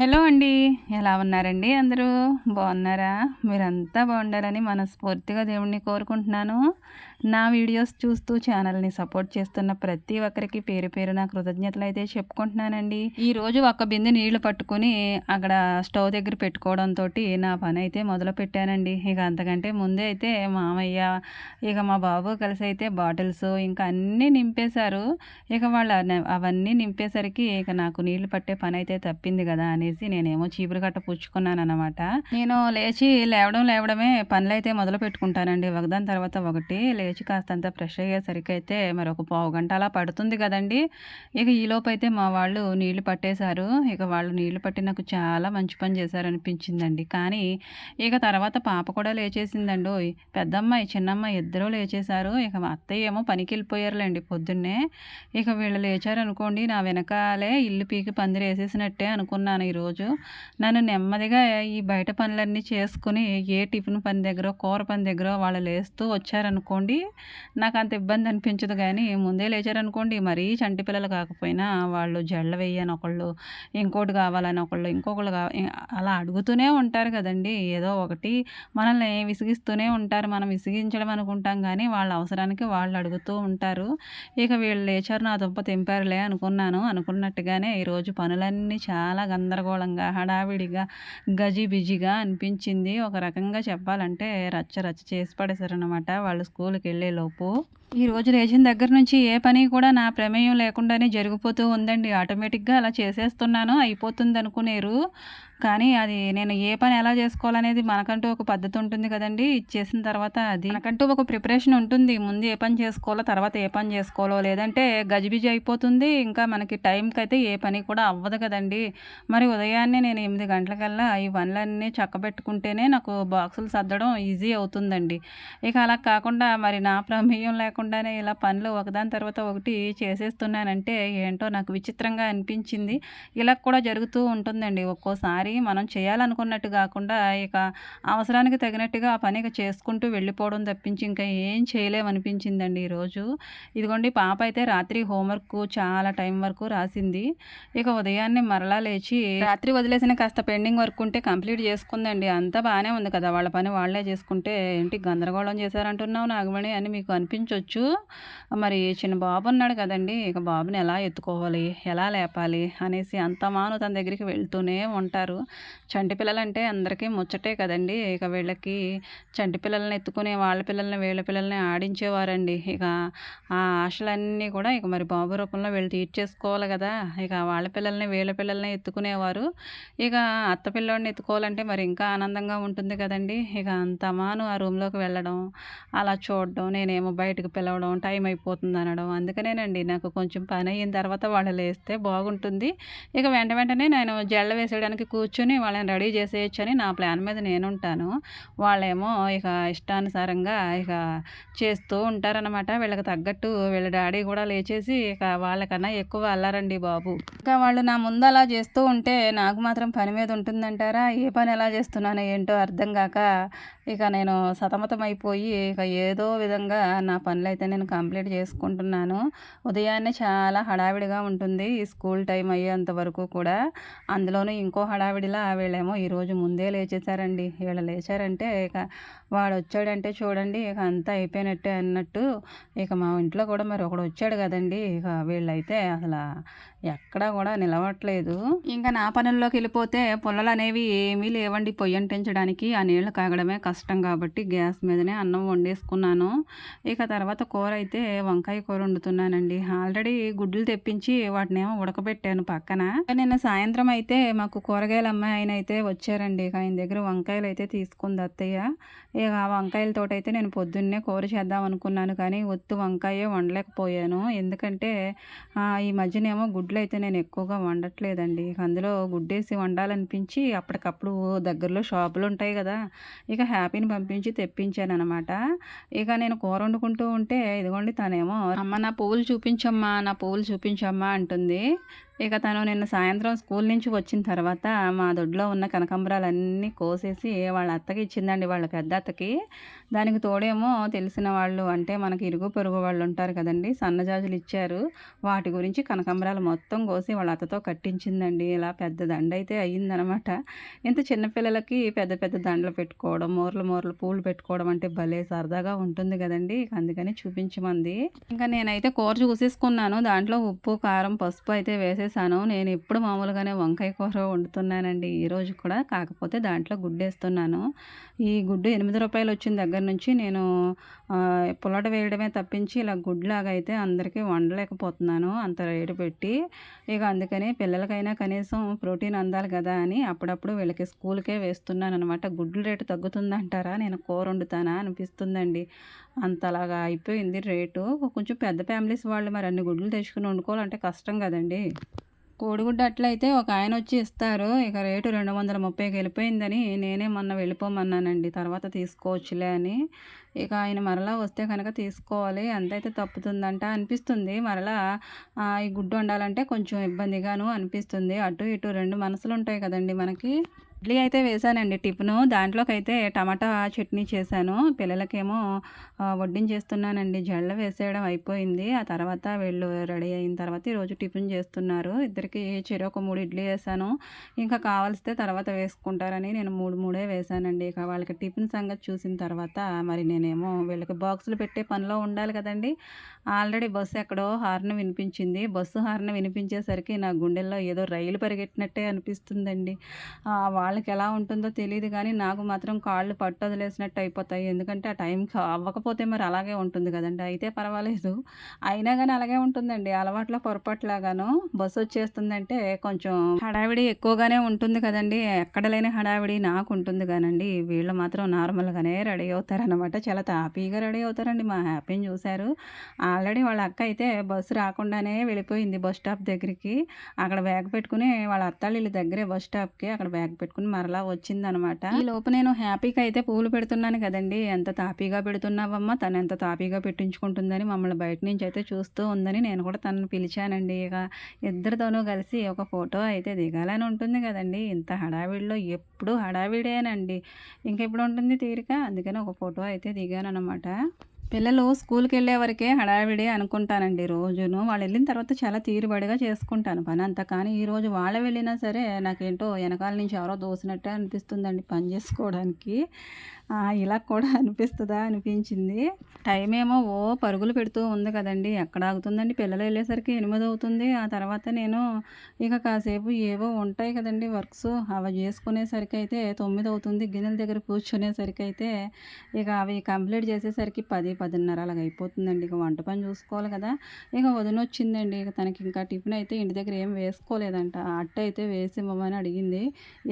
Hello అండి. ఎలా ఉన్నారండి అందరూ? బాగున్నారా? మీరంతా బాగుండాలని మనస్ఫూర్తిగా దేవుడిని కోరుకుంటున్నాను. నా వీడియోస్ చూస్తూ ఛానల్‌ని సపోర్ట్ చేస్తున్న ప్రతి ఒక్కరికి పేరు పేరున కృతజ్ఞతలైతే చెప్పుకుంటున్నానండి. ఈరోజు ఒక బిందె నీళ్లు పట్టుకొని అక్కడ స్టవ్ దగ్గర పెట్టుకోవడంతోటి నా పనైతే మొదలుపెట్టానండి. ఇక అంతకంటే ముందే అయితే మామయ్య, ఇక మా బాబు కలిసి అయితే బాటిల్స్ ఇంకా అన్నీ నింపేశారు. ఇక వాళ్ళు అవన్నీ నింపేసరికి ఇక నాకు నీళ్లు పట్టే పనైతే తప్పింది గదా అనేసి నేనేమో చీపురు కట్ట పుచ్చుకున్నాననమాట. నేను లేవడమే పనులైతే మొదలుపెట్టుకుంటానండి. ఒకదాని తర్వాత ఒకటి. లేచి కాస్తంత ఫ్రెష్ అయ్యేసరికైతే మరొక పావుగంట అలా పడుతుంది గదండీ! ఇక ఈలోపైతే మా వాళ్ళు నీళ్లు పట్టేశారు. ఇక వాళ్ళు నీళ్లు పట్టి నాకు చాలా మంచి పని చేశారనిపించిందండి. కానీ ఇక తర్వాత పాప కూడా లేచేసిందండోయ్! పెద్దమ్మాయి, చిన్నమ్మాయి ఇద్దరూ లేచేశారు. ఇక మా అత్తయ్య ఏమో పనికెళ్ళిపోయారులెండి పొద్దున్నే. ఇక వీళ్ళు లేచారనుకోండి, నా వెనకాలే ఇల్లు పీకి పందిరేసేసినట్టే అనుకున్నాను ఈరోజు. నన్ను నెమ్మదిగా ఈ బయట పనులన్నీ చేసుకొని, ఏ టిఫిన్ పని దగ్గరో, కూర పని దగ్గరో వాళ్ళు లేస్తూ వచ్చారనుకోండి, నాకంత ఇబ్బంది అనిపించదు గానీ, ముందే లేచారనుకోండి, మరీ చంటి పిల్లలు కాకపోయినా వాళ్ళు జడలు వెయ్యని ఒకళ్ళు, ఇంకోటి కావాలని ఒకళ్ళు, ఇంకొకళ్ళు అలా అడుగుతూనే ఉంటారు కదండీ! ఏదో ఒకటి మనల్ని విసిగిస్తూనే ఉంటారు. మనం విసిగించడం అనుకుంటాం గానీ, వాళ్ళ అవసరానికి వాళ్ళు అడుగుతూ ఉంటారు. ఇక వీళ్ళు లేచారు నా దుంప తెంపారులే అనుకున్నాను. అనుకున్నట్టుగానే ఈరోజు పనులన్నీ చాలా గందరగోళంగా, హడావిడిగా, గజిబిజిగా అనిపించింది. ఒక రకంగా చెప్పాలంటే రచ్చ రచ్చ చేసి పడేశారనమాట వాళ్ళు స్కూలుకెళ్ళేలోపు. ఈరోజు లేచిన దగ్గర నుంచి ఏ పని కూడా నా ప్రమేయం లేకుండానే జరిగిపోతూ ఉందండి. ఆటోమేటిక్‌గా అలా చేసేస్తున్నాను అయిపోతుందనుకునేరు. కానీ అది నేను ఏ పని ఎలా చేసుకోవాలనేది మనకంటూ ఒక పద్ధతి ఉంటుంది కదండీ! ఇచ్చేసిన తర్వాత అది మనకంటూ ఒక ప్రిపరేషన్ ఉంటుంది. ముందు ఏ పని చేసుకోవాలో, తర్వాత ఏ పని చేసుకోవాలో, లేదంటే గజిబిజి అయిపోతుంది. ఇంకా మనకి టైంకైతే ఏ పని కూడా అవ్వదు కదండీ! మరి ఉదయాన్నే నేను 8 గంటలకల్లా ఈ పనులన్నీ చక్కబెట్టుకుంటేనే నాకు బాక్సులు సర్దడం ఈజీ అవుతుందండి. ఇక అలా కాకుండా మరి నా ప్రమేయం లేకుండానే ఇలా పనులు ఒకదాని తర్వాత ఒకటి చేసేస్తున్నానంటే ఏంటో నాకు విచిత్రంగా అనిపించింది. ఇలా కూడా జరుగుతూ ఉంటుందండి ఒక్కోసారి. మనం చేయాలనుకున్నట్టు గాకుండా ఇక అవసరానికి తగినట్టుగా ఆ పని ఇక చేసుకుంటూ వెళ్ళిపోవడం తప్పించి ఇంకా ఏం చేయలేమనిపించిందండి ఈరోజు. ఇదిగోండి పాప అయితే రాత్రి హోంవర్క్ చాలా టైం వరకు రాసింది. ఇక ఉదయాన్నే మరలా లేచి రాత్రి వదిలేసిన కాస్త పెండింగ్ వర్క్ ఉంటే కంప్లీట్ చేసుకుందండి. అంతా బానే ఉంది కదా! వాళ్ళ పని వాళ్ళే చేసుకుంటే ఏంటి గందరగోళం చేశారంటున్నావు నాగమణి అని మీకు అనిపించొచ్చు. మరి చిన్న బాబు ఉన్నాడు కదండీ! ఇక బాబుని ఎలా ఎత్తుకోవాలి? ఎలా లేపాలి? అనేసి అంతమాను తన దగ్గరికి వెళ్తూనే ఉంటారు. చంటి పిల్లలంటే అందరికీ ముచ్చటే కదండీ! ఇక వీళ్ళకి చంటి పిల్లల్ని ఎత్తుకుని వాళ్ళ పిల్లల్ని, వీళ్ళ పిల్లల్ని ఆడించేవారండి. ఇక ఆ ఆశలన్నీ కూడా ఇక మరి బాబు రూపంలో వీళ్ళు తీర్చేసుకోవాలి గదా! ఇక వాళ్ళ పిల్లల్ని, వీళ్ళ పిల్లల్ని ఎత్తుకునేవారు. ఇక అత్త పిల్లోడిని ఎత్తుకోవాలంటే మరి ఇంకా ఆనందంగా ఉంటుంది కదండీ! ఇక అంతమాను ఆ రూమ్‌లోకి వెళ్ళడం, అలా చూడడం, నేనేమో బయటకి పిలవడం, టైం అయిపోతుందనడం. అందుకనేనండి నాకు కొంచెం పనయిన తర్వాత వాళ్ళు లేస్తే బాగుంటుంది. ఇక వెంటనే నేను జడలు వేసేయడానికి కూర్చొని వాళ్ళని రెడీ చేసేయొచ్చని నా ప్లాన్ మీద నేనుంటాను. వాళ్ళేమో ఇక ఇష్టానుసారంగా ఇక చేస్తూ ఉంటారనమాట. వీళ్ళకి తగ్గట్టు వీళ్ళ డాడీ కూడా లేచేసి ఇక వాళ్ళకన్నా ఎక్కువ అల్లరండి బాబు. ఇంకా వాళ్ళు నా ముందు అలా చేస్తూ ఉంటే నాకు మాత్రం పని మీద ఉంటుందంటారా? ఏ పని ఎలా చేస్తున్నానో ఏంటో అర్థం గాక ఇక నేను సతమతమైపోయి ఇక ఏదో విధంగా నా పనులైతే నేను కంప్లీట్ చేసుకుంటున్నాను. ఉదయాన్నే చాలా హడావిడిగా ఉంటుంది ఈ స్కూల్ టైం అయ్యేంత వరకు కూడా. అందులోనూ ఇంకో హడావిడిలా వీళ్ళేమో ఈరోజు ముందే లేచేశారండి. వీళ్ళు లేచారంటే ఇక వాడొచ్చాడంటే చూడండి ఇక అంతా అయిపోయినట్టే అన్నట్టు. ఇక మా ఇంట్లో కూడా మరి ఒకడొచ్చాడు గదండీ! ఇక వీళ్ళైతే ఎక్కడా కూడా నిలవట్లేదు. ఇంకా నా పనుల్లోకెళ్ళిపోతే పుల్లలనేవి ఏమీ లేవండి పొయ్యంటించడానికి. ఆ నీళ్లు కాగడమే కష్టం కాబట్టి గ్యాస్ మీదనే అన్నం వండేసుకున్నాను. ఇక తర్వాత కూరైతే వంకాయ కూర వండుతున్నానండి. ఆల్రెడీ గుడ్లు తెప్పించి వాటినేమో ఉడకబెట్టాను పక్కన. నిన్న సాయంత్రం అయితే మాకు కూరగాయల అమ్మాయి ఆయనైతే వచ్చారండి. ఇక ఆయన దగ్గర వంకాయలైతే తీసుకుంది అత్తయ్య. ఇక ఆ వంకాయలతోటైతే నేను పొద్దున్నే కూర చేద్దాం అనుకున్నాను కానీ ఒత్తు వంకాయే వండలేకపోయాను. ఎందుకంటే ఈ మధ్యనేమో గుడ్లయితే నేను ఎక్కువగా వండట్లేదండి. ఇక అందులో గుడ్డేసి వండాలనిపించి అప్పటికప్పుడు దగ్గరలో షాపులుంటాయి గదా! ఇక హ్యాపీని పంపించి తెప్పించాననమాట. ఇక నేను కూర వండుకుంటూ ఉంటే ఇదిగోండి తనేమో "అమ్మ నా పువ్వులు చూపించమ్మా, నా పువ్వులు చూపించమ్మా" అంటుంది. ఇక తను నిన్న సాయంత్రం స్కూల్ నుంచి వచ్చిన తర్వాత మా దొడ్లో ఉన్న కనకాంబరాలన్నీ కోసేసి వాళ్ళ అత్తకి ఇచ్చిందండి, వాళ్ళ పెద్ద అత్తకి. దానికి తోడేమో తెలిసిన వాళ్ళు అంటే మనకి ఇరుగు పొరుగు వాళ్ళు ఉంటారు కదండీ, సన్నజాజులు ఇచ్చారు. వాటి గురించి కనకాంబరాలు మొత్తం కోసి వాళ్ళ అత్తతో కట్టించిందండి. ఇలా పెద్ద దండ అయితే అయ్యిందనమాట. ఇంత చిన్న పిల్లలకి పెద్ద పెద్ద దండలు పెట్టుకోవడం, మూరలు మూరలు పూలు పెట్టుకోవడం అంటే భలే సరదాగా ఉంటుంది కదండీ. అందుకని చూపించమంది. ఇంకా నేనైతే కూర చూసేసుకున్నాను. దాంట్లో ఉప్పు, కారం, పసుపు అయితే వేసేసాను. నేను ఎప్పుడు మామూలుగానే వంకాయ కూర వండుతున్నానండి ఈరోజు కూడా. కాకపోతే దాంట్లో గుడ్డేస్తున్నాను. ఈ గుడ్డు రూ. 8 వచ్చిన దగ్గర నుంచి నేను పుల్లట వేయడమే తప్పించి ఇలా గుడ్లాగా అయితే అందరికీ వండలేకపోతున్నాను అంత రేటు పెట్టి. ఇక అందుకని పిల్లలకైనా కనీసం ప్రోటీన్ అందాలి కదా అని అప్పుడప్పుడు వీళ్ళకి స్కూల్కే వేస్తున్నాననమాట. గుడ్ల రేటు తగ్గుతుందంటారా, నేను కూర వండుతానా అనిపిస్తుందండి. అంతలాగా అయిపోయింది రేటు. కొంచెం పెద్ద ఫ్యామిలీస్ వాళ్ళు మరి అన్ని గుడ్లు తెచ్చుకొని వండుకోవాలంటే కష్టం కదండీ. కోడిగుడ్డు అట్లయితే ఒక ఆయన వచ్చి ఇస్తారు. ఇక రేటు 230కి వెళ్ళిపోయిందని నేనే మొన్న వెళ్ళిపోమన్నానండి. తర్వాత తీసుకోవచ్చులే అని. ఇక ఆయన మరలా వస్తే కనుక తీసుకోవాలి. ఎంతైతే తప్పుతుందంట అనిపిస్తుంది. మరలా ఈ గుడ్డు వండాలంటే కొంచెం ఇబ్బందిగాను అనిపిస్తుంది. అటు ఇటు 2 మనసులు ఉంటాయి కదండీ మనకి. ఇడ్లీ అయితే వేశానండి టిఫిను. దాంట్లోకైతే టమాటా చట్నీ చేశాను. పిల్లలకేమో వడ్డించేస్తున్నానండి. జడలు వేసేయడం అయిపోయింది. ఆ తర్వాత వీళ్ళు రెడీ అయిన తర్వాత ఈరోజు టిఫిన్ చేస్తున్నారు. ఇద్దరికి చెరొక 3 ఇడ్లీ వేశాను. ఇంకా కావాల్సితే తర్వాత వేసుకుంటారని నేను 3 వేశానండి. ఇక వాళ్ళకి టిఫిన్ సంగతి చూసిన తర్వాత మరి నేనేమో వీళ్ళకి బాక్సులు పెట్టే పనిలో ఉండాలి కదండీ. ఆల్రెడీ బస్సు ఎక్కడో హార్న్ వినిపించింది. బస్సు హార్న్ వినిపించేసరికి నా గుండెల్లో ఏదో రైలు పరిగెట్టినట్టే అనిపిస్తుందండి. వాళ్ళకి ఎలా ఉంటుందో తెలీదు కానీ నాకు మాత్రం కాళ్ళు పట్టొదిలేసినట్టు అయిపోతాయి. ఎందుకంటే ఆ టైంకి అవ్వకపోతే మరి అలాగే ఉంటుంది కదండీ. అయితే పర్వాలేదు. అయినా కానీ అలాగే ఉంటుందండి. అలవాట్లో పొరపాటులాగాను. బస్సు వచ్చేస్తుందంటే కొంచెం హడావిడి ఎక్కువగానే ఉంటుంది కదండీ. ఎక్కడ లేని హడావిడి నాకు ఉంటుంది కానండి. వీళ్ళు మాత్రం నార్మల్‌గానే రెడీ అవుతారనమాట. చాలా తాపీగా రెడీ అవుతారండి. మా హ్యాపీని చూశారు. ఆల్రెడీ వాళ్ళ అక్క అయితే బస్సు రాకుండానే వెళ్ళిపోయింది బస్ స్టాప్ దగ్గరికి. అక్కడ బ్యాగ్ పెట్టుకుని వాళ్ళ అత్తాళ్ళ ఇల్లు దగ్గరే బస్ స్టాప్‌కి. అక్కడ బ్యాగ్ పెట్టుకుని మరలా వచ్చిందనమాట. ఈలోపు నేను హ్యాపీకి అయితే పూలు పెడుతున్నాను కదండీ. ఎంత తాపీగా పెడుతున్నావమ్మా, తను ఎంత తాపీగా పెట్టించుకుంటుందని మమ్మల్ని బయట నుంచి అయితే చూస్తూ ఉందని నేను కూడా తనని పిలిచానండి. ఇక ఇద్దరితోనూ కలిసి ఒక ఫోటో అయితే దిగాలని ఉంటుంది కదండీ. ఇంత హడావిడిలో ఎప్పుడు హడావిడేనండి. ఇంకెప్పుడు ఉంటుంది తీరిక. అందుకని ఒక ఫోటో అయితే దిగాననమాట. పిల్లలు స్కూల్కి వెళ్ళే వరకే హడావిడి అనుకుంటానండి రోజును. వాళ్ళు వెళ్ళిన తర్వాత చాలా తీరుబడిగా చేసుకుంటాను పని అంతా. కానీ ఈరోజు వాళ్ళు వెళ్ళినా సరే నాకేంటో వెనకాల నుంచి ఎవరో దోసినట్టే అనిపిస్తుందండి పని చేసుకోవడానికి. ఇలా కూడా అనిపిస్తుందా అనిపించింది. టైం ఏమో పరుగులు పెడుతూ ఉంది కదండీ. ఎక్కడ ఆగుతుందండి, పిల్లలు వెళ్ళేసరికి 8 అవుతుంది. ఆ తర్వాత నేను ఇక కాసేపు ఏవో ఉంటాయి కదండీ వర్క్స్, అవి చేసుకునేసరికి అయితే 9 అవుతుంది. గిన్నెల దగ్గర కూర్చునేసరికి అయితే ఇక అవి కంప్లీట్ చేసేసరికి 10, 10:30 అలాగ అయిపోతుందండి. ఇక వంట పని చూసుకోవాలి కదా. ఇక వదినొచ్చిందండి. ఇక తనకి ఇంకా టిఫిన్ అయితే ఇంటి దగ్గర ఏం వేసుకోలేదంట. అట్ట అయితే వేసి ఇవ్వమని అడిగింది.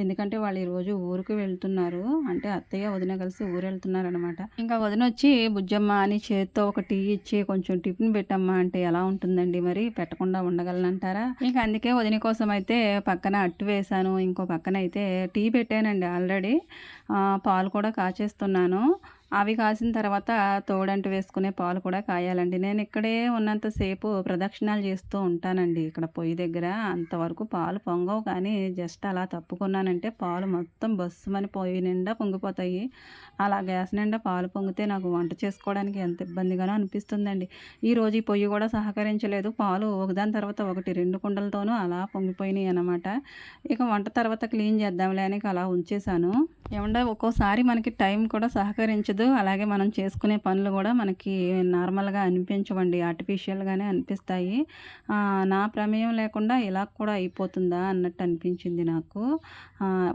ఎందుకంటే వాళ్ళు ఈరోజు ఊరికి వెళ్తున్నారు. అంటే అత్తయ్య, వదిన కలిసి ఊరెళ్తున్నారనమాట. ఇంకా వదినొచ్చి బుజ్జమ్మ అని చేత్తో ఒక టీ ఇచ్చి కొంచెం టిఫిన్ పెట్టమ్మా అంటే ఎలా ఉంటుందండి మరి, పెట్టకుండా ఉండగలనంటారా. ఇంకా అందుకే వదిన కోసం అయితే పక్కన అట్టు వేశాను. ఇంకో పక్కన అయితే టీ పెట్టానండి ఆల్రెడీ. పాలు కూడా కాచేస్తున్నాను. అవి కాసిన తర్వాత తోడంటు వేసుకునే పాలు కూడా కాయాలండి. నేను ఇక్కడే ఉన్నంతసేపు ప్రదక్షిణాలు చేస్తూ ఉంటానండి. ఇక్కడ పొయ్యి దగ్గర అంతవరకు పాలు పొంగవు, కానీ జస్ట్ అలా తప్పుకున్నానంటే పాలు మొత్తం బస్సుమని పొయ్యి నిండా పొంగిపోతాయి. అలా గ్యాస్ నిండా పాలు పొంగితే నాకు వంట చేసుకోవడానికి ఎంత ఇబ్బందిగానో అనిపిస్తుందండి. ఈరోజు ఈ పొయ్యి కూడా సహకరించలేదు. పాలు ఒకదాని తర్వాత ఒకటి 2 కుండలతోనూ అలా పొంగిపోయినాయి అన్నమాట. ఇక వంట తర్వాత క్లీన్ చేద్దాంలే అని అలా ఉంచేశాను. ఏమంటే ఒక్కోసారి మనకి టైం కూడా సహకరించదు. అలాగే మనం చేసుకునే పనులు కూడా మనకి నార్మల్గా అనిపించవండి, ఆర్టిఫిషియల్గానే అనిపిస్తాయి. నా ప్రమేయం లేకుండా ఇలా కూడా అయిపోతుందా అన్నట్టు అనిపించింది నాకు.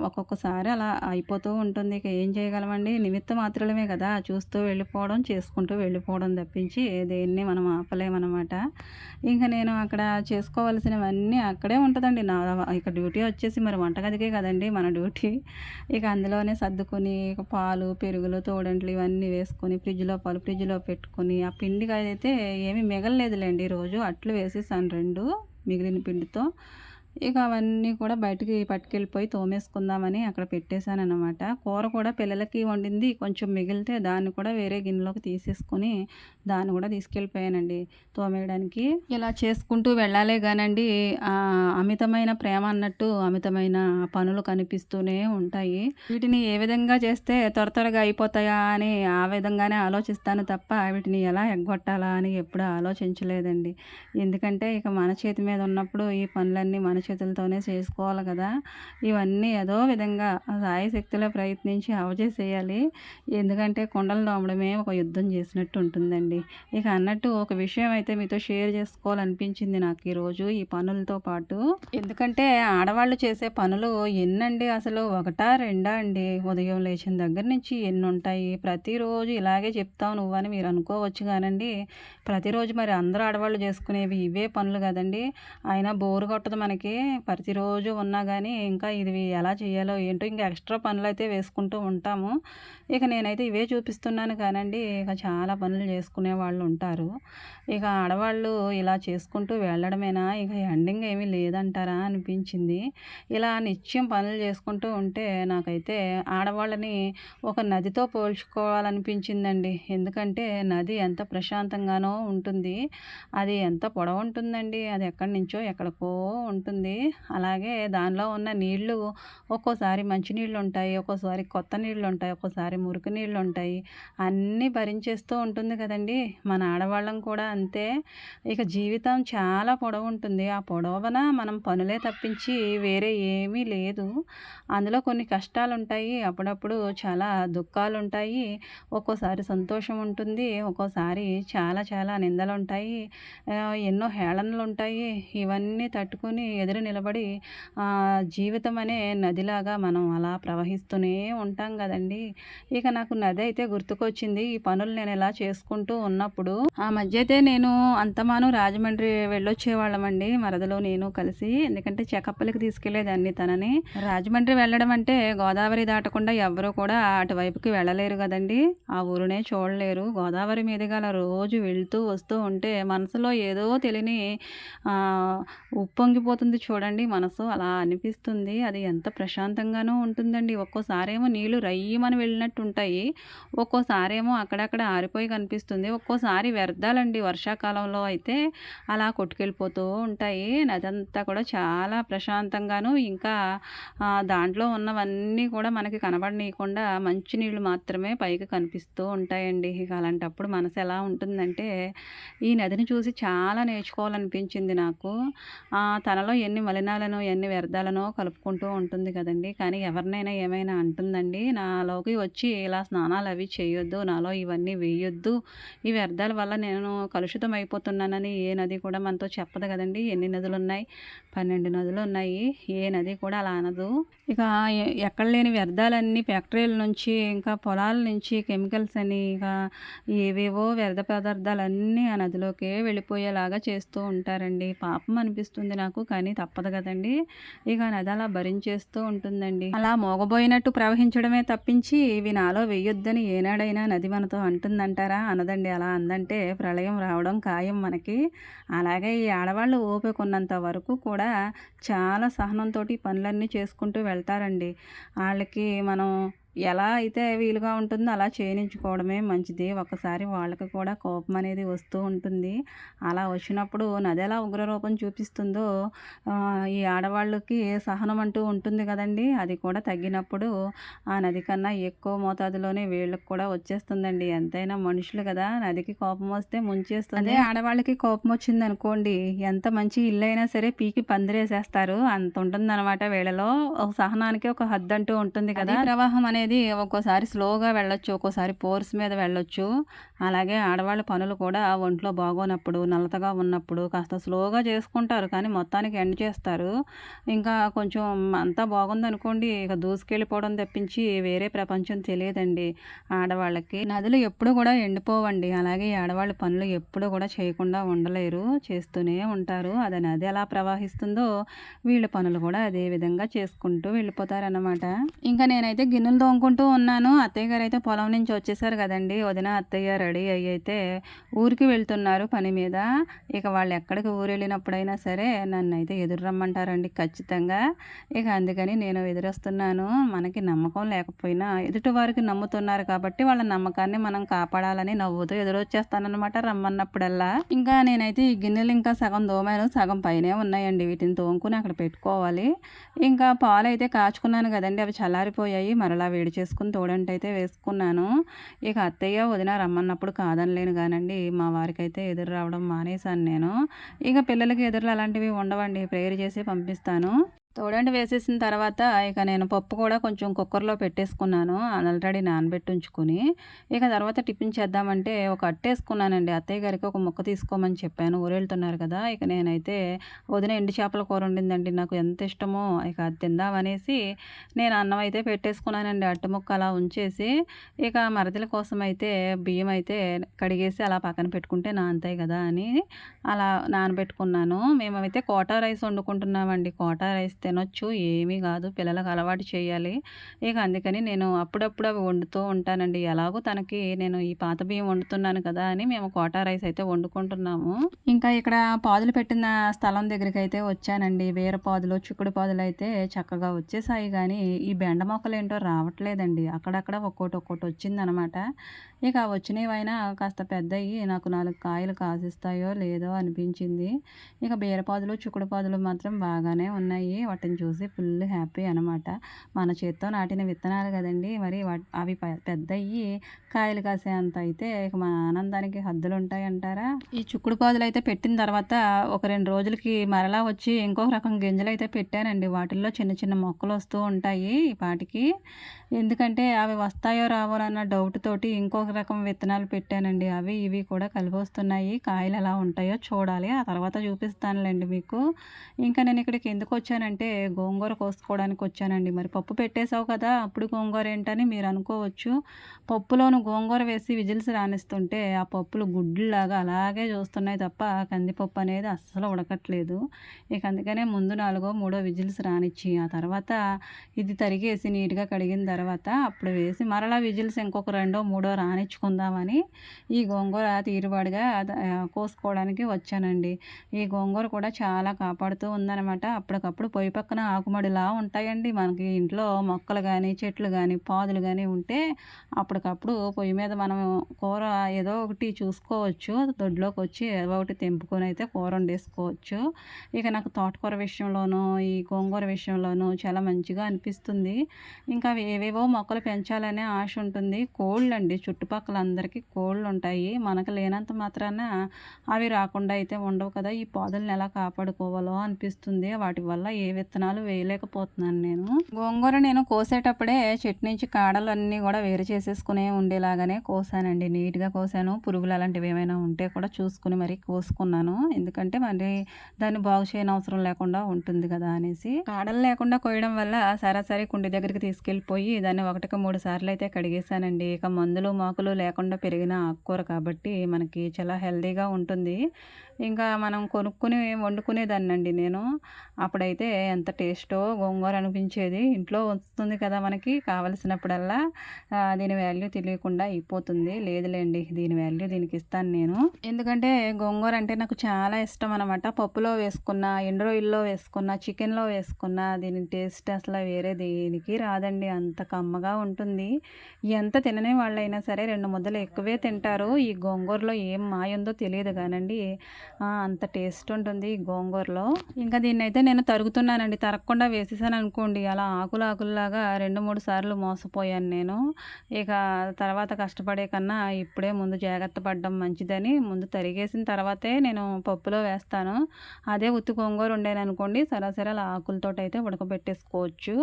ఒక్కొక్కసారి అలా అయిపోతూ ఉంటుంది. ఇక ఏం చేయగలమండి, నిమిత్త మాత్రమే కదా, చూస్తూ వెళ్ళిపోవడం, చేసుకుంటూ వెళ్ళిపోవడం తప్పించి దేన్ని మనం ఆపలేమన్నమాట. ఇంకా నేను అక్కడ చేసుకోవాల్సినవన్నీ అక్కడే ఉంటుందండి. ఇక డ్యూటీ వచ్చేసి మరి వంటగదికే కదండి మన డ్యూటీ. ఇక అందులోనే సర్దుకొని ఇక పాలు, పెరుగులు, తోడంట్లు ఇవన్నీ వేసుకొని ఫ్రిడ్జ్లో పెట్టుకొని ఆ పిండికి అయితే ఏమీ మిగలలేదులేండి. ఈరోజు అట్లు వేసేసాను 2 మిగిలిన పిండితో. ఇక అవన్నీ కూడా బయటికి పట్టుకెళ్ళిపోయి తోమేసుకుందామని అక్కడ పెట్టేశాననమాట. కూర కూడా పిల్లలకి వండింది కొంచెం మిగిలితే దాన్ని కూడా వేరే గిన్నెలోకి తీసేసుకొని దాన్ని కూడా తీసుకెళ్ళిపోయానండి తోమేయడానికి. ఇలా చేసుకుంటూ వెళ్ళాలే గానండి అమితమైన ప్రేమ అన్నట్టు అమితమైన పనులు కనిపిస్తూనే ఉంటాయి. వీటిని ఏ విధంగా చేస్తే త్వరగా అయిపోతాయా అని ఆ విధంగానే ఆలోచిస్తాను తప్ప వీటిని ఎలా ఎగ్గొట్టాలా అని ఎప్పుడూ ఆలోచించలేదండి. ఎందుకంటే ఇక మన చేతి మీద ఉన్నప్పుడు ఈ పనులన్నీ మన చేతులతోనే చేసుకోవాలి కదా! ఇవన్నీ ఏదో విధంగా శాయశక్తులా ప్రయత్నించి అవజేసేయాలి. ఎందుకంటే కుండలు తోమడమే ఒక యుద్ధం చేసినట్టు ఉంటుందండి. ఇక అన్నట్టు ఒక విషయం అయితే మీతో షేర్ చేసుకోవాలనిపించింది నాకు ఈరోజు ఈ పనులతో పాటు. ఎందుకంటే ఆడవాళ్ళు చేసే పనులు ఎన్నండి అసలు ఒకటా రెండా అండి? ఉదయం లేచిన దగ్గర నుంచి ఎన్నుంటాయి. ప్రతిరోజు ఇలాగే చెప్తావు నువ్వని మీరు అనుకోవచ్చు కానండి, ప్రతిరోజు మరి అందరూ ఆడవాళ్ళు చేసుకునేవి ఇవే పనులు కదండి. అయినా బోరు కొట్టదు మనకి ప్రతిరోజు ఉన్నా కానీ ఇంకా ఇది ఎలా చేయాలో ఏంటో ఇంకా ఎక్స్ట్రా పనులు అయితే వేసుకుంటూ ఉంటాము. ఇక నేనైతే ఇవే చూపిస్తున్నాను కానండి, ఇక చాలా పనులు చేసుకునే వాళ్ళు ఉంటారు. ఇక ఆడవాళ్ళు ఇలా చేసుకుంటూ వెళ్ళడమేనా, ఇక ఎండింగ్ ఏమీ లేదంటారా అనిపించింది. ఇలా నిత్యం పనులు చేసుకుంటూ ఉంటే నాకైతే ఆడవాళ్ళని ఒక నదితో పోల్చుకోవాలనిపించిందండి. ఎందుకంటే నది ఎంత ప్రశాంతంగానో ఉంటుంది. అది ఎంత పొడవు ఉంటుందండి, అది ఎక్కడి నుంచో ఎక్కడికో ఉంటుంది. అలాగే దానిలో ఉన్న నీళ్ళు ఒక్కోసారి మంచినీళ్ళు ఉంటాయి, ఒక్కోసారి కొత్త నీళ్ళు ఉంటాయి, ఒక్కోసారి మురికి నీళ్ళు ఉంటాయి. అన్నీ భరించేస్తూ ఉంటుంది కదండి. మన ఆడవాళ్ళం కూడా అంతే. ఇక జీవితం చాలా పొడవు ఉంటుంది. ఆ పొడవున మనం పనులే తప్పించి వేరే ఏమీ లేదు. అందులో కొన్ని కష్టాలు ఉంటాయి, అప్పుడప్పుడు చాలా దుఃఖాలు ఉంటాయి, ఒక్కోసారి సంతోషం ఉంటుంది, ఒక్కోసారి చాలా చాలా నిందలు ఉంటాయి, ఎన్నో హేళనలు ఉంటాయి. ఇవన్నీ తట్టుకొని ఎదురు నిలబడి జీవితం అనే నదిలాగా మనం అలా ప్రవహిస్తూనే ఉంటాం కదండి. ఇక నాకు నది అయితే గుర్తుకొచ్చింది ఈ పనులు నేను ఇలా చేసుకుంటూ ఉన్నప్పుడు. ఆ మధ్య అయితే నేను అంతమాను రాజమండ్రి వెళ్ళొచ్చేవాళ్ళమండి మరదలు నేను కలిసి. ఎందుకంటే చెకప్‌లకి తీసుకెళ్ళేదాన్ని తనని. రాజమండ్రి వెళ్ళడం అంటే గోదావరి దాటకుండా ఎవ్వరూ కూడా అటువైపుకి వెళ్ళలేరు కదండీ. ఆ ఊరునే చూడలేరు. గోదావరి మీదుగా అలా రోజు వెళ్తూ వస్తూ ఉంటే మనసులో ఏదో తెలియని ఉప్పొంగిపోతుంది చూడండి మనసు. అలా అనిపిస్తుంది. అది ఎంత ప్రశాంతంగానో ఉంటుందండి. ఒక్కోసారేమో నీళ్ళు రయ్యిమని వెళ్ళినట్టు ఉంటాయి, ఒక్కోసారేమో అక్కడక్కడ ఆరిపోయి కనిపిస్తుంది, ఒక్కోసారి వ్యర్థాలండి వర్షాకాలంలో అయితే అలా కొట్టుకెళ్ళిపోతూ ఉంటాయి. నదంతా కూడా చాలా ప్రశాంతంగాను ఇంకా దాంట్లో ఉన్నవన్నీ కూడా మనకి కనబడనీయకుండా మంచినీళ్ళు మాత్రమే పైకి కనిపిస్తూ ఉంటాయండి. ఇక అలాంటప్పుడు మనసు ఎలా ఉంటుందంటే ఈ నదిని చూసి చాలా నేర్చుకోవాలనిపించింది నాకు. తనలో ఎన్ని మలినాలను ఎన్ని వ్యర్థాలనో కలుపుకుంటూ ఉంటుంది కదండి. కానీ ఎవరినైనా ఏమైనా అంటుందండి, నాలోకి వచ్చి ఇలా స్నానాలు అవి చేయొద్దు, నాలో ఇవన్నీ వేయొద్దు, ఈ వ్యర్థాల వల్ల నేను కలుషితం అయిపోతున్నానని ఏ నది కూడా మనతో చెప్పదు కదండి. ఎన్ని నదులు ఉన్నాయి, 12 నదులు ఉన్నాయి, ఏ నది కూడా అలా అనదు. ఇక ఎక్కడ లేని వ్యర్థాలన్నీ ఫ్యాక్టరీల నుంచి ఇంకా పొలాల నుంచి కెమికల్స్ అని ఇక ఏవేవో వ్యర్థ పదార్థాలన్నీ ఆ నదిలోకే వెళ్ళిపోయేలాగా చేస్తూ ఉంటారండి. పాపం అనిపిస్తుంది నాకు, కానీ తప్పదు కదండి. ఇక నది అలా భరించేస్తూ ఉంటుందండి. అలా మోగబోయినట్టు ప్రవహించడమే తప్పించి ఇవి నాలో వెయ్యొద్దని ఏనాడైనా నది మనతో అంటుందంటారా? అనదండి. అలా అందంటే ప్రళయం రావడం ఖాయం మనకి. అలాగే ఈ ఆడవాళ్ళు ఓపిక ఉన్నంత వరకు కూడా చాలా సహనంతోటి పనులన్నీ చేసుకుంటూ వెళ్తారండి. వాళ్ళకి మనం ఎలా అయితే వీలుగా ఉంటుందో అలా చేయనించుకోవడమే మంచిది. ఒకసారి వాళ్ళకి కూడా కోపం అనేది వస్తూ ఉంటుంది. అలా వచ్చినప్పుడు నది ఎలా ఉగ్రరూపం చూపిస్తుందో ఈ ఆడవాళ్ళకి సహనం అంటూ ఉంటుంది కదండి. అది కూడా తగ్గినప్పుడు ఆ నది కన్నా ఎక్కువ మోతాదులోనే వీళ్ళకి కూడా వచ్చేస్తుందండి. ఎంతైనా మనుషులు కదా, నదికి కోపం వస్తే ముంచేస్తుంది. అదే ఆడవాళ్ళకి కోపం వచ్చిందనుకోండి, ఎంత మంచి ఇల్లు అయినా సరే పీకి పందిరేసేస్తారు. అంత ఉంటుందన్నమాట వీళ్ళలో. ఒక సహనానికి ఒక హద్దు అంటూ ఉంటుంది కదా. ప్రవాహం అనేది ఒక్కోసారి స్లోగా వెళ్ళొచ్చు, ఒక్కోసారి ఫోర్స్ మీద వెళ్ళొచ్చు. అలాగే ఆడవాళ్ళ పనులు కూడా ఒంట్లో బాగోనప్పుడు, నలతగా ఉన్నప్పుడు కాస్త స్లోగా చేసుకుంటారు, కానీ మొత్తానికి ఎండ్ చేస్తారు. ఇంకా కొంచెం అంతా బాగుందనుకోండి, ఇక దూసుకెళ్ళిపోవడం తప్పించి వేరే ప్రపంచం తెలియదండి ఆడవాళ్ళకి. నదులు ఎప్పుడు కూడా ఎండిపోవండి. అలాగే ఈ ఆడవాళ్ళ పనులు ఎప్పుడు కూడా చేయకుండా ఉండలేరు, చేస్తూనే ఉంటారు. అది నది ఎలా ప్రవహిస్తుందో వీళ్ళ పనులు కూడా అదే విధంగా చేసుకుంటూ వెళ్ళిపోతారన్నమాట. ఇంకా నేనైతే గిన్నెలు తోముకుంటూ ఉన్నాను. అత్తయ్య గారైతే పొలం నుంచి వచ్చేసారు కదండీ! వదిన, అత్తయ్య రెడీ అయ్యయితే ఊరికి వెళ్తున్నారు పని మీద. ఇక వాళ్ళెక్కడికి ఊరెళ్ళినప్పుడైనా సరే నన్నైతే ఎదురు రమ్మంటారండి ఖచ్చితంగా. ఇక అందుకని నేను ఎదురొస్తున్నాను. మనకి నమ్మకం లేకపోయినా ఎదుటి వారికి నమ్ముతున్నారు కాబట్టి వాళ్ళ నమ్మకాన్ని మనం కాపాడాలని నవ్వుతూ ఎదురొచ్చేస్తాననమాట రమ్మన్నప్పుడల్లా. ఇంకా నేనైతే ఈ గిన్నెలు ఇంకా సగం తోమాను. సగం పైనే ఉన్నాయండి. వీటిని తోముకొని అక్కడ పెట్టుకోవాలి. ఇంకా పాలైతే కాచుకున్నాను గదండీ! అవి చల్లారిపోయాయి. మరలా వేడి చేసుకొని తోడంటయితే వేసుకున్నాను. ఇక అత్తయ్య, వదిన రమ్మన్నప్పుడు కాదనలేను గానండి. మా వారికైతే ఎదురు రావడం మానేశాను నేను. ఇక పిల్లలకి ఎదురులు అలాంటివి ఉండవండి. ప్రేయర్ చేసి పంపిస్తాను. తోడండి వేసేసిన తర్వాత ఇక నేను పప్పు కూడా కొంచెం కుక్కర్‌లో పెట్టేసుకున్నాను. ఆల్రెడీ నానబెట్టి ఉంచుకొని. ఇక తర్వాత టిఫిన్ చేద్దామంటే ఒక అట్టేసుకున్నానండి. అత్తయ్య గారికి ఒక ముక్క తీసుకోమని చెప్పాను. ఊరెళ్తున్నారు కదా! ఇక నేనైతే వదిన ఎండు చేపల కూర వండిందండి. నాకు ఎంత ఇష్టమో ఇక అది తిందామనేసి నేను అన్నం అయితే పెట్టేసుకున్నానండి. అట్టు ముక్క అలా ఉంచేసి ఇక మరదల కోసం అయితే బియ్యం అయితే కడిగేసి అలా పక్కన పెట్టుకుంటే నానతాయి కదా అని అలా నానబెట్టుకున్నాను. మేమైతే కోటా రైస్ వండుకుంటున్నామండి. కోటా రైస్ తినొచ్చు. ఏమీ గాదు. పిల్లలకు అలవాటు చేయాలి. ఇక అందుకని నేను అప్పుడప్పుడు అవి వండుతూ ఉంటానండి. ఎలాగో తనకి నేను ఈ పాత బియ్యం వండుతున్నాను కదా అని మేము కోటా రైస్ అయితే వండుకుంటున్నాము. ఇంకా ఇక్కడ పాదులు పెట్టిన స్థలం దగ్గరికైతే వచ్చానండి. బీర పాదులు, చిక్కుడు పాదులైతే చక్కగా వచ్చేసాయి గానీ, ఈ బెండ మొక్కలేంటో రావట్లేదండి. అక్కడక్కడ ఒక్కోటి ఒక్కోటి వచ్చిందనమాట. ఇక వచ్చినవైనా కాస్త పెద్దయి నాకు 4 కాయలు కాసిస్తాయో లేదో అనిపించింది. ఇక బీరపాదులు, చిక్కుడు పాదులు మాత్రం బాగానే ఉన్నాయి. వాటిని చూసి ఫుల్ హ్యాపీ అనమాట. మన చేత్తో నాటిన విత్తనాలు కదండీ! మరి అవి పెద్దయ్యి కాయలు కాసేంత అయితే ఇక మన ఆనందానికి హద్దులుంటాయంటారా? ఈ చిక్కుడు పాదులైతే పెట్టిన తర్వాత ఒక 2 రోజులకి మరలా వచ్చి ఇంకొక రకం గింజలైతే పెట్టానండి. వాటిల్లో చిన్న చిన్న మొక్కలొస్తూ ఉంటాయి ఈ పాటికి. ఎందుకంటే అవి వస్తాయో రావోనన్న డౌట్ తోటి ఇంకొక రకం విత్తనాలు పెట్టానండి. అవి ఇవి కూడా కలిపొస్తున్నాయి. కాయలు ఎలా ఉంటాయో చూడాలి. ఆ తర్వాత చూపిస్తానులెండి మీకు. ఇంకా నేను ఇక్కడికి ఎందుకొచ్చానంటే గోంగూర కోసుకోవడానికి వచ్చానండి. మరి పప్పు పెట్టేసావు కదా! అప్పుడు గోంగూర ఏంటని మీరు అనుకోవచ్చు. పప్పులోను గోంగూర వేసి విజిల్స్ రానిస్తుంటే ఆ పప్పులు గుడ్లులాగా అలాగే చూస్తున్నాయి తప్ప కందిపప్పు అనేది అస్సలు ఉడకట్లేదు. ఇక అందుకనే ముందు 4 3 విజిల్స్ రానిచ్చి ఆ తర్వాత ఇది తరిగేసి నీట్‌గా కడిగిన తర్వాత అప్పుడు వేసి మరలా విజిల్స్ ఇంకొక రెండో, మూడో రానిచ్చుకుందామని ఈ గోంగూర తీరుబడిగా కోసుకోవడానికి వచ్చానండి. ఈ గోంగూర కూడా చాలా కాపాడుతూ ఉందనమాట. అప్పటికప్పుడు పొయ్యి పక్కన ఆకుమడిలా ఉంటాయండి. మనకి ఇంట్లో మొక్కలు గానీ, చెట్లు గానీ, పాదులు గానీ ఉంటే అప్పటికప్పుడు పొయ్యి మీద మనం కూర ఏదో ఒకటి చూసుకోవచ్చు. దొడ్లోకొచ్చి ఏదో ఒకటి తెంపుకొని అయితే కూర వండేసుకోవచ్చు. ఇక నాకు తోటకూర విషయంలోనూ, ఈ గోంగూర విషయంలోనూ చాలా మంచిగా అనిపిస్తుంది. ఇంకా అవి ఏవేవో మొక్కలు పెంచాలనే ఆశ ఉంటుంది. కోళ్ళండి చుట్టుపక్కల అందరికీ కోళ్ళుంటాయి. మనకు లేనంత మాత్రాన అవి రాకుండా అయితే ఉండవు కదా! ఈ పొదల్ని ఎలా కాపాడుకోవాలో అనిపిస్తుంది. వాటి వల్ల ఏ విత్తనాలు వేయలేకపోతున్నాను నేను. గోంగూర నేను కోసేటప్పుడే చెట్టు నుంచి కాడలన్నీ కూడా వేరు చేసేసుకునే ఉండేలాగానే కోసానండి. నీట్‌గా కోసాను. పురుగులు అలాంటివి ఏమైనా ఉంటే కూడా చూసుకొని మరీ కోసుకున్నాను. ఎందుకంటే మరి దాన్ని బాగు చేయనవసరం లేకుండా ఉంటుంది కదా అనేసి. కాడలు లేకుండా కోయడం వల్ల సరాసరి కుండి దగ్గరికి తీసుకెళ్ళిపోయి దాన్ని ఒకటికి 3 సార్లయితే కడిగేసానండి. ఇక మందులు, మాకులు లేకుండా పెరిగిన ఆకుకూర కాబట్టి మనకి చాలా హెల్తీగా ఉంటుంది. ఇంకా మనం కొనుక్కొని వండుకునేదాన్నండి నేను. అప్పుడైతే ఎంత టేస్టో గోంగూర అనిపించేది. ఇంట్లో వస్తుంది కదా మనకి కావలసినప్పుడల్లా దీని వాల్యూ తెలియకుండా అయిపోతుంది. లేదులెండి దీని వాల్యూ దీనికిస్తాను నేను. ఎందుకంటే గోంగూర అంటే నాకు చాలా ఇష్టం అనమాట. పప్పులో వేసుకున్న, ఎండు రొయ్యల్లో వేసుకున్న, చికెన్‌లో వేసుకున్న దీని టేస్ట్ అసలు వేరే దేనికి రాదండి. అంత కమ్మగా ఉంటుంది. ఎంత తినని వాళ్ళైనా సరే 2 ముద్దలు ఎక్కువే తింటారు. ఈ గోంగూరలో ఏం మాయ ఉందో తెలియదు గానండి. అంత టేస్ట్ ఉంటుంది ఈ గోంగూరలో. ఇంకా దీన్నైతే నేను తరుగుతున్నానండి. తరగకుండా వేసేసాననుకోండి అలా ఆకులు ఆకుల్లాగా 2, 3 సార్లు మోసపోయాను నేను. ఇక తర్వాత కష్టపడే కన్నా ఇప్పుడే ముందు జాగ్రత్త పడడం మంచిదని ముందు తరిగేసిన తర్వాతే నేను పప్పులో వేస్తాను. అదే ఉత్తి గోంగూర వండాననుకోండి సరాసరి అలా ఆకులతోటైతే ఉడకబెట్టేసుకోవచ్చు.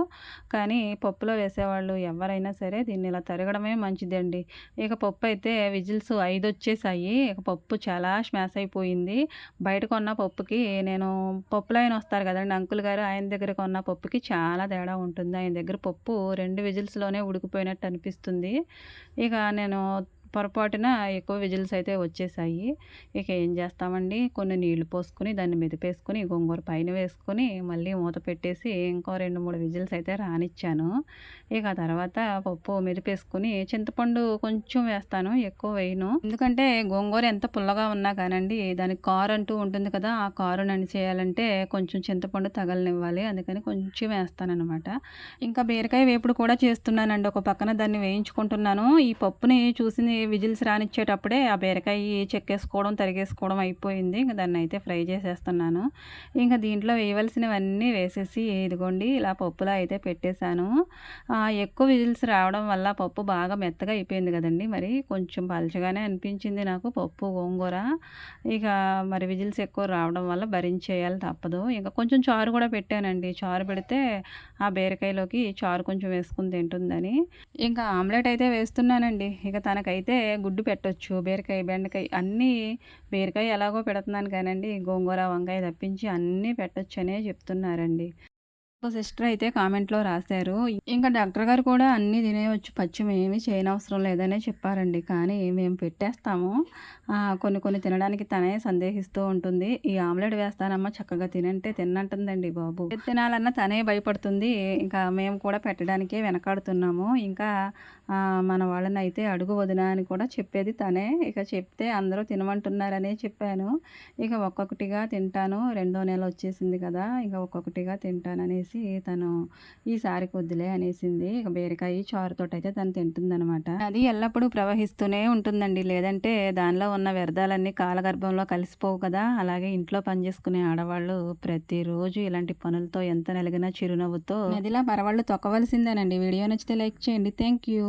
కానీ పప్పులో వేసేవాళ్ళు ఎవరైనా సరే దీన్ని ఇలా తరగడమే మంచిదండి. ఇక పప్పు అయితే విజిల్స్ 5 వచ్చేసాయి. ఇక పప్పు చాలా స్మాష్ అయిపోయింది. బయట కొన్న పప్పుకి నేను పప్పులాయన వస్తారు కదండీ అంకుల్ గారు, ఆయన దగ్గర కొన్న పప్పుకి చాలా తేడా ఉంటుంది. ఆయన దగ్గర పప్పు 2 విజిల్స్‌లోనే ఉడికిపోయినట్టు అనిపిస్తుంది. ఇక నేను పొరపాటున ఎక్కువ విజిల్స్ అయితే వచ్చేసాయి. ఇక ఏం చేస్తామండి, కొన్ని నీళ్లు పోసుకొని దాన్ని మెదిపేసుకొని గోంగూర పైన వేసుకొని మళ్ళీ మూత పెట్టేసి ఇంకో 2, 3 విజిల్స్ అయితే రానిచ్చాను. ఇక తర్వాత పప్పు మెదిపేసుకొని చింతపండు కొంచెం వేస్తాను, ఎక్కువ వేయను. ఎందుకంటే గోంగూర ఎంత పుల్లగా ఉన్నా కానండి దానికి కారు అంటూ ఉంటుంది కదా, ఆ కారుని అణిచేయాలంటే కొంచెం చింతపండు తగలనివ్వాలి. అందుకని కొంచెం వేస్తాననమాట. ఇంకా బీరకాయ వేపుడు కూడా చేస్తున్నానండి. ఒక పక్కన దాన్ని వేయించుకుంటున్నాను. ఈ పప్పుని చూసి విజిల్స్ రానిచ్చేటప్పుడే ఆ బీరకాయ చెక్కేసుకోవడం, తరిగేసుకోవడం అయిపోయింది. ఇంక దాన్నయితే ఫ్రై చేసేస్తున్నాను. ఇంకా దీంట్లో వేయవలసినవన్నీ వేసేసి ఇదిగోండి ఇలా పప్పులా అయితే పెట్టేశాను. ఎక్కువ విజిల్స్ రావడం వల్ల పప్పు బాగా మెత్తగా అయిపోయింది కదండీ! మరి కొంచెం పలచగానే అనిపించింది నాకు పప్పు, గోంగూర. ఇక మరి విజిల్స్ ఎక్కువ రావడం వల్ల భరించేయాలి తప్పదు. ఇంకా కొంచెం చారు కూడా పెట్టానండి. చారు పెడితే ఆ బీరకాయలోకి చారు కొంచెం వేసుకొని తింటుందని. ఇంకా ఆమ్లెట్ అయితే వేస్తున్నానండి. ఇక తనకైతే గుడ్డు పెట్టొచ్చు. బీరకాయ, బెండకాయ అన్నీ, బీరకాయ ఎలాగో పెడుతున్నాను కానండి, గోంగూర, వంకాయ తప్పించి అన్నీ పెట్టొచ్చనే చెప్తున్నారండి. ఒక సిస్టర్ అయితే కామెంట్‌లో రాశారు. ఇంకా డాక్టర్ గారు కూడా అన్నీ తినేయొచ్చు, పచ్చిమేమి చేయనవసరం లేదనే చెప్పారండి. కానీ మేము పెట్టేస్తాము. కొన్ని కొన్ని తినడానికి తనే సందేహిస్తూ ఉంటుంది. ఈ ఆమ్లెట్ వేస్తానమ్మా చక్కగా తినంటే తినంటుందండి బాబు. ఏది తినాలన్నా తనే భయపడుతుంది. ఇంకా మేము కూడా పెట్టడానికే వెనకాడుతున్నాము. ఇంకా మన వాళ్ళనైతే అడుగు వదిన అని కూడా చెప్పేది తనే. ఇక చెప్తే అందరూ తినమంటున్నారనే చెప్పాను. ఇక ఒక్కొక్కటిగా తింటాను. రెండో నెల వచ్చేసింది కదా, ఇక ఒక్కొక్కటిగా తింటాననేసి తను ఈసారికి వద్దులే అనేసింది. ఇక బీరకాయ చారుతోటైతే తను తింటుందనమాట. అది ఎల్లప్పుడూ ప్రవహిస్తూనే ఉంటుందండి. లేదంటే దానిలో ఉన్న వ్యర్థాలన్నీ కాలగర్భంలో కలిసిపోవు కదా. అలాగే ఇంట్లో పనిచేసుకునే ఆడవాళ్ళు ప్రతిరోజు ఇలాంటి పనులతో ఎంత నలిగినా చిరునవ్వుతో నదిలా పరవళ్ళు తొక్కవలసిందేనండి. వీడియో నచ్చితే లైక్ చేయండి. Thank you.